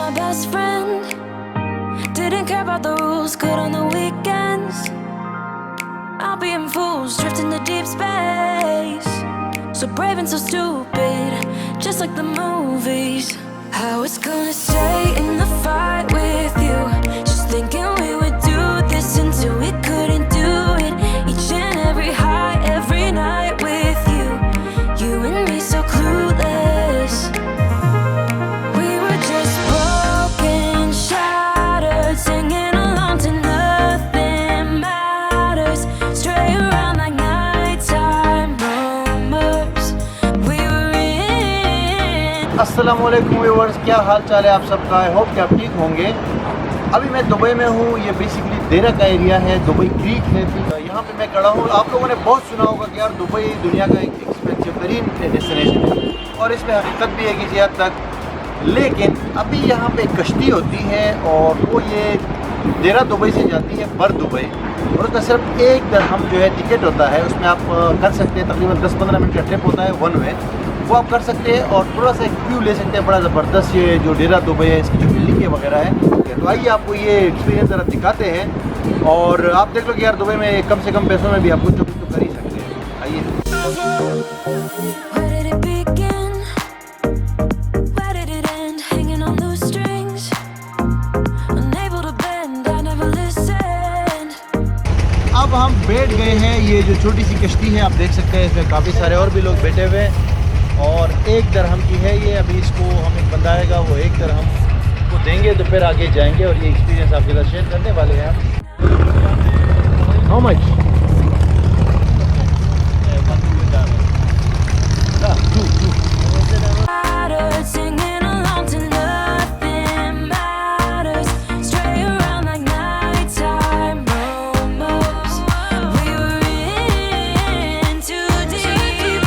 my best friend. Didn't care about the rules, good on the weekends. I'll be in fools, drifting to deep space. So brave and so stupid, just like the movies. How it's gonna stay in the fight with you. Just thinking we would do this until we couldn't do it. Each and every high, every night with you. You and me so clueless. We were just broken, shattered, singing along to nothing matters. Stray around like nighttime rumors. We were in. अस्सलामुअलैकुम viewers, क्या हाल चाल है आप सबका। I hope कि आप ठीक होंगे। अभी मैं दुबई में हूँ। ये बेसिकली देरा का एरिया है, दुबई क्रीक है। यहाँ पे मैं खड़ा हूँ। आप लोगों ने बहुत सुना होगा कि यार दुबई दुनिया का एक एक्सपेंसिव तरीन डेस्टिनेशन है और इसमें हकीकत भी है किसी हद तक। लेकिन अभी यहाँ पे कश्ती होती है और वो ये देरा दुबई से जाती है बर दुबई और उसका सिर्फ एक दरहम जो है टिकट होता है। उसमें आप कर सकते हैं, तकरीबन 10-15 मिनट का ट्रिप होता है वन वे, वो आप कर सकते हैं और थोड़ा सा एक व्यू ले सकते हैं। बड़ा ज़बरदस्त ये जो डेरा दुबई है, इसकी जो बिल्डिंग वगैरह है। तो आइए आपको ये एक्सपीरियंस ज़रा दिखाते हैं और आप देख लो कि यार दुबई में कम से कम पैसों में भी आप कुछ तो कर ही सकते हैं। आइए। Where did it begin? Where did it end? Hanging on loose strings. Unable to bend, I never listened. अब हम बैठ गए हैं। ये जो छोटी सी कश्ती है आप देख सकते हैं, इसमें काफ़ी सारे और भी लोग बैठे हुए हैं और 1 दरहम की है ये। अभी इसको हम एक बंदा आएगा, वो 1 दरहम को देंगे तो फिर आगे जाएंगे और ये एक्सपीरियंस आपके साथ शेयर करने वाले हैं हम। How much? Singing along to nothing matters. Stray around like nighttime rumors. We were in too deep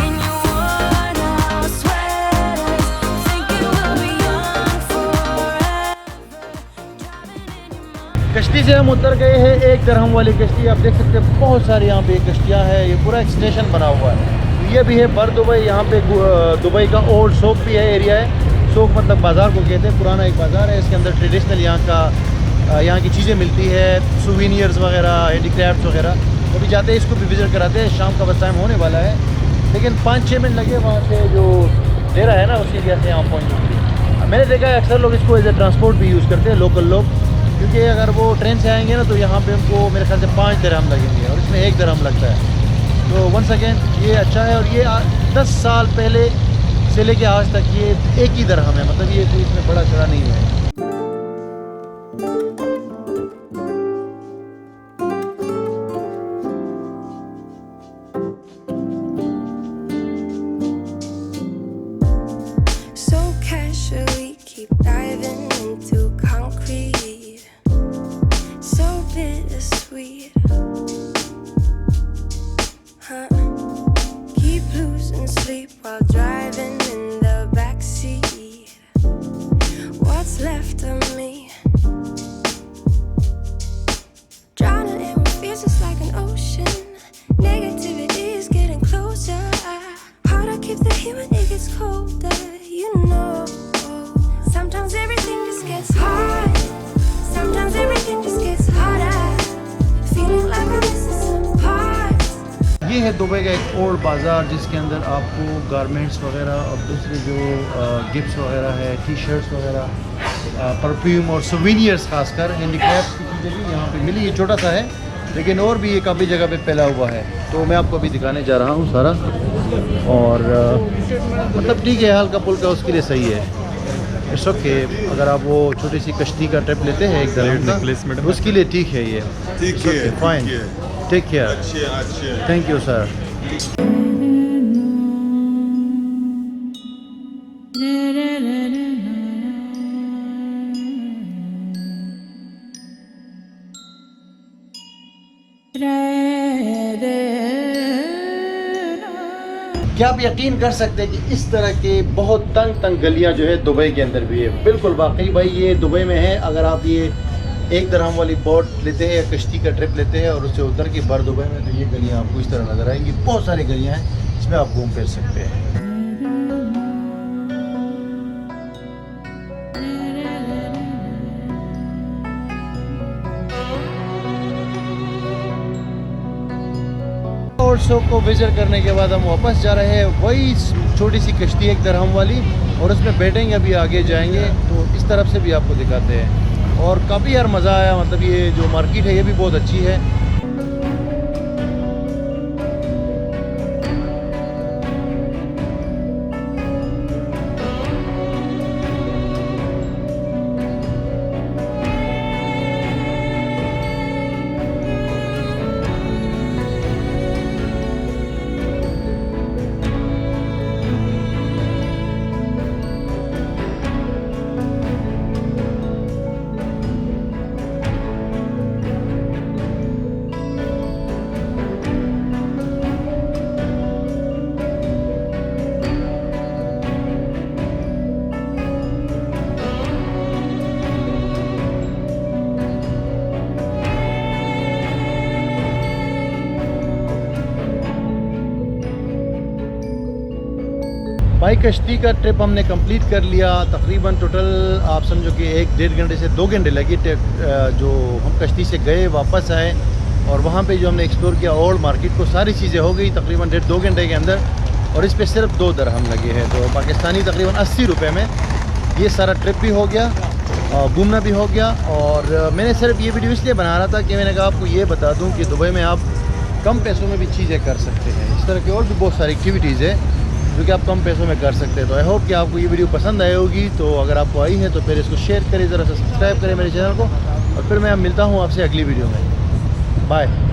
in your worn-out sweaters, thinking we'll be young forever. Driving in your mind. कश्ती से हम उतर गए हैं 1 दरहम वाली कश्ती। आप देख सकते हैं बहुत सारी यहाँ पे कश्तियाँ हैं। ये पूरा एक स्टेशन बना हुआ है। ये भी है बर दुबई। यहाँ पे दुबई का ओल्ड सोक भी है, एरिया है। सोक मतलब बाज़ार को कहते हैं, पुराना एक बाज़ार है। इसके अंदर ट्रेडिशनल यहाँ की चीज़ें मिलती है, सुवीनियर्स वगैरह, हैंडीक्राफ्ट वगैरह। अभी जाते हैं, इसको भी विज़िट कराते हैं। शाम का बस टाइम होने वाला है, लेकिन 5-6 मिनट लगे वहाँ से जो डेरा है ना उस एरिया से यहाँ पहुँचने। मैंने देखा है अक्सर लोग इसको एज ए ट्रांसपोर्ट भी यूज़ करते हैं, लोकल लोग, क्योंकि अगर वो ट्रेन से आएंगे ना तो यहाँ पे उनको मेरे ख्याल से 5 दरहम लगेंगे और इसमें 1 दरहम लगता है। तो वंस अगेन ये अच्छा है और ये 10 साल पहले से लेके आज तक ये 1 ही दरहम है। मतलब ये कोई इसमें बड़ा चढ़ा नहीं है। So casually keep diving into concrete. So bittersweet. Keep losing sleep while driving in the backseat. What's left of me? Drowning in what feels just like an ocean. Negativity is getting closer. Hard to keep the heat when it gets colder. You know, sometimes everything just gets hard. Sometimes everything just gets harder. Feeling like I'm missing some parts. ये है Dubai का एक old बाज़ार जिसके अंदर आपको garments वगैरह और दूसरे जो गिफ्ट्स वगैरह है, टी शर्ट्स वगैरह, परफ्यूम और सुवीनियर्स, खासकर हैंडीक्राफ्ट की चीज़ें भी यहाँ पे मिली। ये छोटा सा है लेकिन और भी ये काफ़ी जगह पे फैला हुआ है। तो मैं आपको अभी दिखाने जा रहा हूँ सारा और मतलब ठीक है, हल्का फुल्का उसके लिए सही है। It's okay. अगर आप वो छोटी सी कश्ती का ट्रिप लेते हैं 1 दरहम का, उसके लिए ठीक है ये। ठीक है, फाइन, टेक केयर, अच्छे। Thank you sir. क्या आप यकीन कर सकते हैं कि इस तरह के बहुत तंग गलियां जो है दुबई के अंदर भी है। बिल्कुल वाकई भाई ये दुबई में है। अगर आप ये 1 दरहम वाली बोट लेते हैं या कश्ती का ट्रिप लेते हैं और उससे उतर के बर दुबई में, तो ये गलियां आपको इस तरह नज़र आएंगी। बहुत सारी गलियां हैं जिसमें आप घूम फिर सकते हैं। ओल्ड सौक को विजिट करने के बाद हम वापस जा रहे हैं। वही छोटी सी कश्ती है एक दरहम वाली, और उसमें बैठेंगे, अभी आगे जाएंगे तो इस तरफ से भी आपको दिखाते हैं। और काफ़ी यार मज़ा आया, मतलब ये जो मार्केट है ये भी बहुत अच्छी है। भाई कश्ती का ट्रिप हमने कंप्लीट कर लिया। तकरीबन टोटल आप समझो कि 1-1.5 घंटे से 2 घंटे लगी जो हम कश्ती से गए वापस आए, और वहाँ पे जो हमने एक्सप्लोर किया ओल्ड मार्केट को, सारी चीज़ें हो गई तकरीबन 1.5-2 घंटे के अंदर, और इस पे सिर्फ 2 दरहम लगे हैं। तो पाकिस्तानी तकरीबन 80 रुपये में ये सारा ट्रिप भी हो गया, घूमना भी हो गया। और मैंने सिर्फ ये वीडियो इसलिए बना रहा था कि मैंने कहा आपको ये बता दूँ कि दुबई में आप कम पैसों में भी चीज़ें कर सकते हैं। इस तरह की और भी बहुत सारी एक्टिविटीज़ है जो कि आप कम पैसों में कर सकते हैं। तो आई होप कि आपको ये वीडियो पसंद आई होगी। तो अगर आपको आई है तो फिर इसको शेयर करें, ज़रा सा सब्सक्राइब करें मेरे चैनल को, और फिर मैं मिलता हूँ आपसे अगली वीडियो में। बाय।